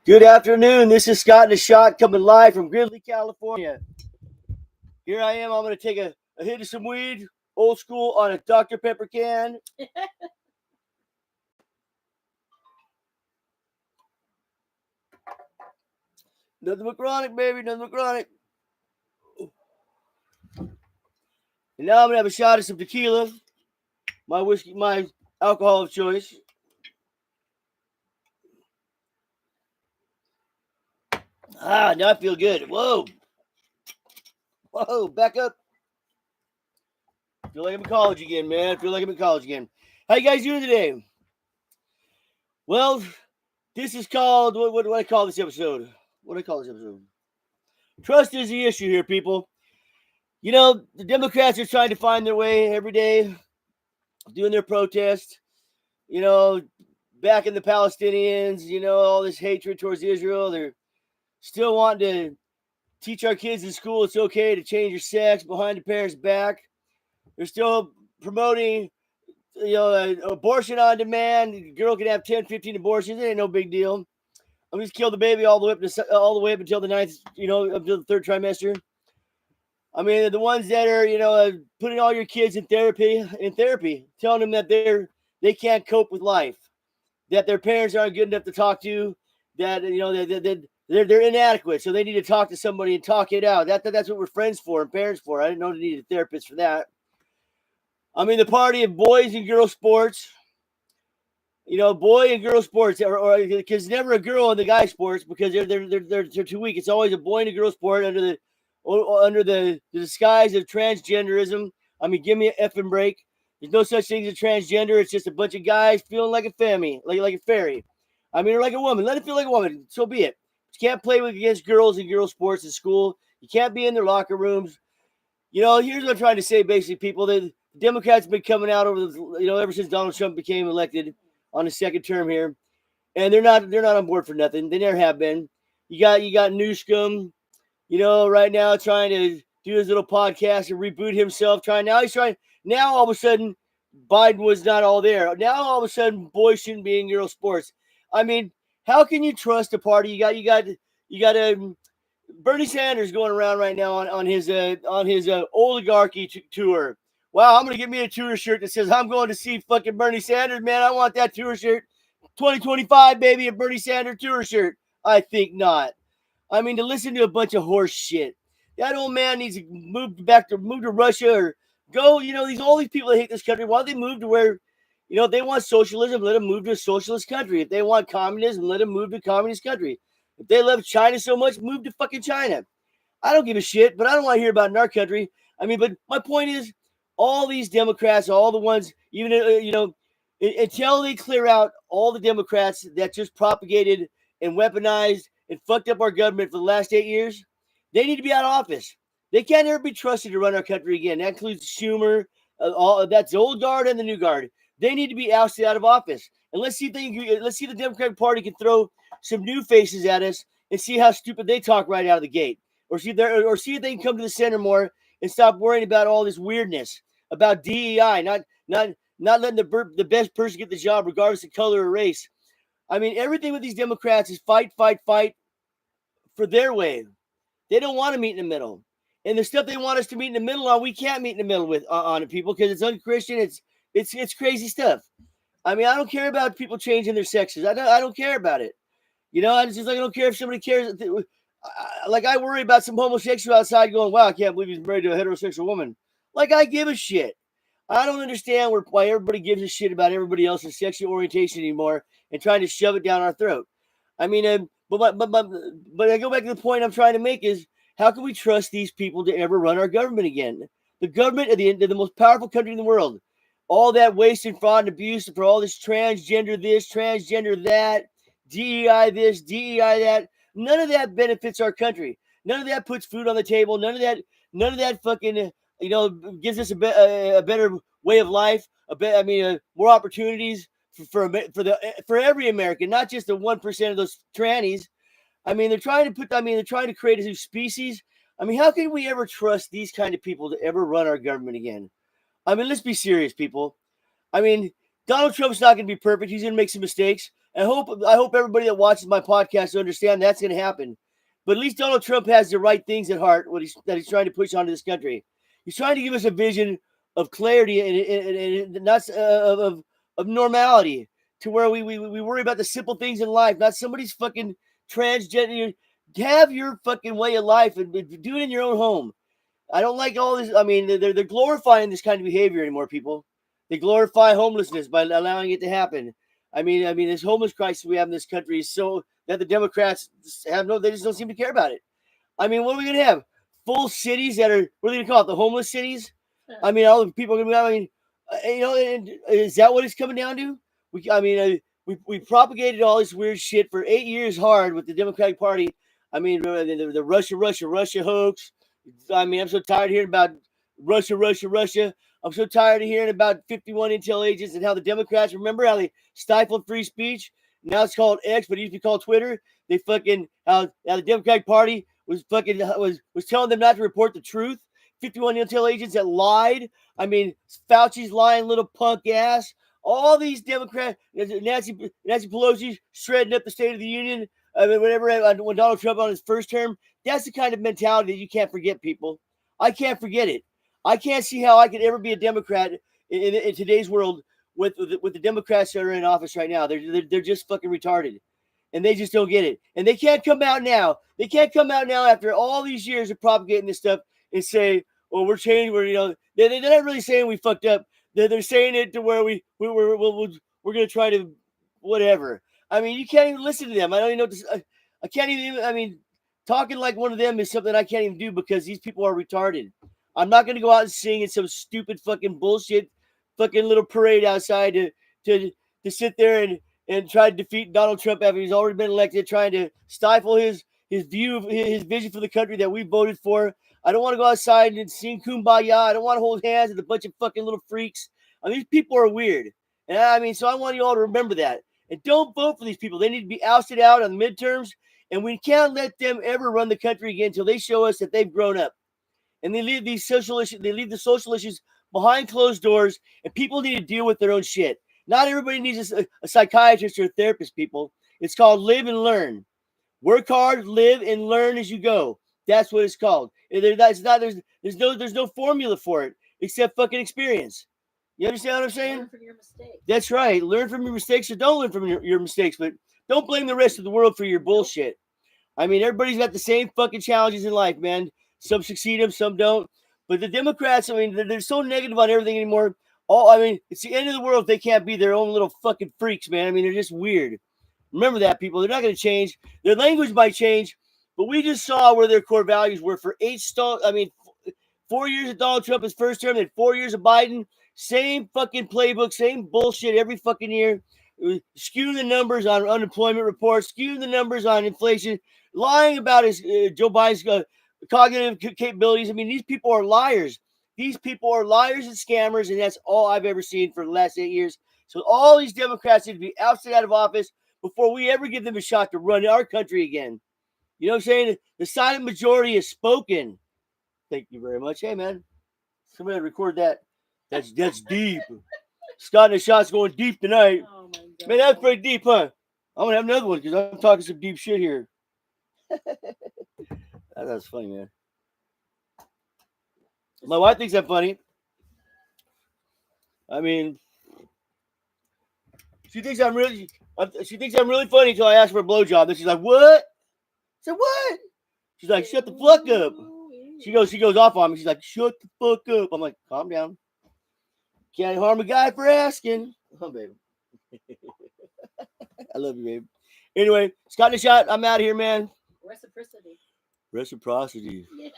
Good afternoon. This is Scott in the Shot coming live from Gridley, California. Here I am. I'm going to take a hit of some weed, old school, on a Dr. Pepper can. Nothing but chronic, baby. Nothing but chronic. And now I'm going to have a shot of some tequila, my whiskey, my alcohol of choice. Now I feel good. Whoa. Whoa, back up. Feel like I'm in college again, man. Feel like I'm in college again. How you guys doing today? Well, this is called, what do I call this episode? What do I call this episode? Trust is the issue here, people. You know, the Democrats are trying to find their way every day, doing their protest, you know, backing the Palestinians, all this hatred towards Israel. They're still wanting to teach our kids in school it's okay to change your sex behind the parents' back. They're still promoting, abortion on demand. The girl can have 10, 15 abortions. It ain't no big deal. I'm just kill the baby all the way up until the ninth, until the third trimester. I mean, the ones that are, putting all your kids in therapy, telling them that they can't cope with life, that their parents aren't good enough to talk to, that they're inadequate, so they need to talk to somebody and talk it out. That's what we're friends for and parents for. I didn't know they needed a therapist for that. I mean, the party of boys and girls sports, boy and girl sports, or because never a girl in the guy sports because they're too weak. It's always a boy and a girl sport under the disguise of transgenderism. I mean, give me an effing break. There's no such thing as a transgender. It's just a bunch of guys feeling like a family, like a fairy. I mean, or like a woman. Let it feel like a woman. So be it. You can't play against girls and girl sports in school. You can't be in their locker rooms. Here's what I'm trying to say, basically, people. The Democrats have been coming out ever since Donald Trump became elected on his second term here, and they're not on board for nothing. They never have been. You got Newscomb, right now trying to do his little podcast and reboot himself. Now all of a sudden Biden was not all there. Now all of a sudden boys shouldn't be in girl sports. I mean, how can you trust a party? You got Bernie Sanders going around right now on his oligarchy tour. Wow, I'm gonna get me a tour shirt that says I'm going to see fucking Bernie Sanders. Man, I want that tour shirt. 2025, baby, a Bernie Sanders tour shirt. I think not. I mean, to listen to a bunch of horse shit. That old man needs to move to Russia or go. All these people that hate this country. Why don't they move to where, if they want socialism, let them move to a socialist country. If they want communism, let them move to a communist country. If they love China so much, move to fucking China. I don't give a shit, but I don't want to hear about it in our country. I mean, but my point is, all these Democrats, all the ones, even until they clear out all the Democrats that just propagated and weaponized and fucked up our government for the last 8 years, they need to be out of office. They can't ever be trusted to run our country again. That includes Schumer, that's the old guard and the new guard. They need to be ousted out of office. And let's see the Democratic Party can throw some new faces at us and see how stupid they talk right out of the gate, or see if they can come to the center more and stop worrying about all this weirdness about DEI, not letting the best person get the job regardless of color or race. I mean, everything with these Democrats is fight for their way. They don't want to meet in the middle. And the stuff they want us to meet in the middle on, we can't meet in the middle with on it, people, because it's unchristian. It's crazy stuff. I mean, I don't care about people changing their sexes. I don't care about it. It's just like I don't care if somebody cares. Like I worry about some homosexual outside going, wow, I can't believe he's married to a heterosexual woman. Like I give a shit. I don't understand why everybody gives a shit about everybody else's sexual orientation anymore and trying to shove it down our throat. I mean, but I go back to the point I'm trying to make is how can we trust these people to ever run our government again? The government of the most powerful country in the world. All that waste and fraud and abuse for all this transgender this, transgender that, DEI this, DEI that. None of that benefits our country. None of that puts food on the table. None of that fucking gives us a better way of life. More opportunities for every American, not just the 1% of those trannies. I mean, they're trying to create a new species. I mean, how can we ever trust these kind of people to ever run our government again? I mean, let's be serious, people. I mean, Donald Trump's not going to be perfect. He's going to make some mistakes. I hope everybody that watches my podcast understand that's going to happen. But at least Donald Trump has the right things at heart. That he's trying to push onto this country. He's trying to give us a vision of clarity and not of normality, to where we worry about the simple things in life, not somebody's fucking transgender. Have your fucking way of life and do it in your own home. I don't like all this. I mean, they're glorifying this kind of behavior anymore, people. They glorify homelessness by allowing it to happen. I mean, this homeless crisis we have in this country is so that the Democrats they just don't seem to care about it. I mean, what are we gonna have? Full cities that are, what are they gonna call it? The homeless cities? I mean, all the people are gonna be. I mean, and is that what it's coming down to? We propagated all this weird shit for 8 years hard with the Democratic Party. I mean, the Russia hoax. I mean, I'm so tired of hearing about Russia. I'm so tired of hearing about 51 intel agents and how the Democrats, remember how they stifled free speech? Now it's called X, but it used to be called Twitter. They fucking, how the Democratic Party was telling them not to report the truth. 51 intel agents that lied. I mean, Fauci's lying little punk ass. All these Democrats, Nancy Pelosi shredding up the State of the Union. I mean, when Donald Trump on his first term, that's the kind of mentality that you can't forget, people. I can't forget it. I can't see how I could ever be a Democrat in today's world with the Democrats that are in office right now. They're just fucking retarded, and they just don't get it. And they can't come out now. They can't come out now after all these years of propagating this stuff and say, "Well, we're changing." They're not really saying we fucked up. They're saying it to where we're gonna try to whatever. I mean, you can't even listen to them. I don't even know. I can't even. I mean, talking like one of them is something I can't even do because these people are retarded. I'm not going to go out and sing in some stupid fucking bullshit fucking little parade outside to sit there and try to defeat Donald Trump after he's already been elected, trying to stifle his view of his vision for the country that we voted for. I don't want to go outside and sing Kumbaya. I don't want to hold hands with a bunch of fucking little freaks. I mean, these people are weird. And I mean, so I want you all to remember that. And don't vote for these people. They need to be ousted out on the midterms. And we can't let them ever run the country again until they show us that they've grown up. And they leave these social issues, they leave the social issues behind closed doors, and people need to deal with their own shit. Not everybody needs a psychiatrist or a therapist, people. It's called live and learn. Work hard, live, and learn as you go. That's what it's called. There's no formula for it except fucking experience. You understand what I'm saying? Learn from your mistakes. That's right. Learn from your mistakes, or don't learn from your mistakes, but don't blame the rest of the world for your bullshit. I mean, everybody's got the same fucking challenges in life, man. Some succeed, some don't. But the Democrats, I mean, they're so negative on everything anymore. I mean, it's the end of the world if they can't be their own little fucking freaks, man. I mean, they're just weird. Remember that, people. They're not going to change. Their language might change, but we just saw where their core values were for 4 years of Donald Trump, his first term, then 4 years of Biden. Same fucking playbook, same bullshit every fucking year. Skewing the numbers on unemployment reports, skewing the numbers on inflation, lying about his Joe Biden's cognitive capabilities. I mean, these people are liars. These people are liars and scammers, and that's all I've ever seen for the last 8 years. So all these Democrats need to be ousted out of office before we ever give them a shot to run our country again. You know what I'm saying? The silent majority has spoken. Thank you very much. Hey, man, somebody record that. That's deep. Scott and the Shot's going deep tonight. Oh my God. Man, that's pretty deep, huh? I'm gonna have another one because I'm talking some deep shit here. That's funny, man. My wife thinks I'm funny. I mean, she thinks I'm really funny until I ask for a blowjob. Then she's like, "What?" I said, "What?" She's like, "Shut the fuck up." She goes off on me. She's like, "Shut the fuck up." I'm like, "Calm down. Can't harm a guy for asking." Oh, baby. I love you, babe. Anyway, Scott and the Shot, I'm out of here, man. Reciprocity. Reciprocity. Yeah.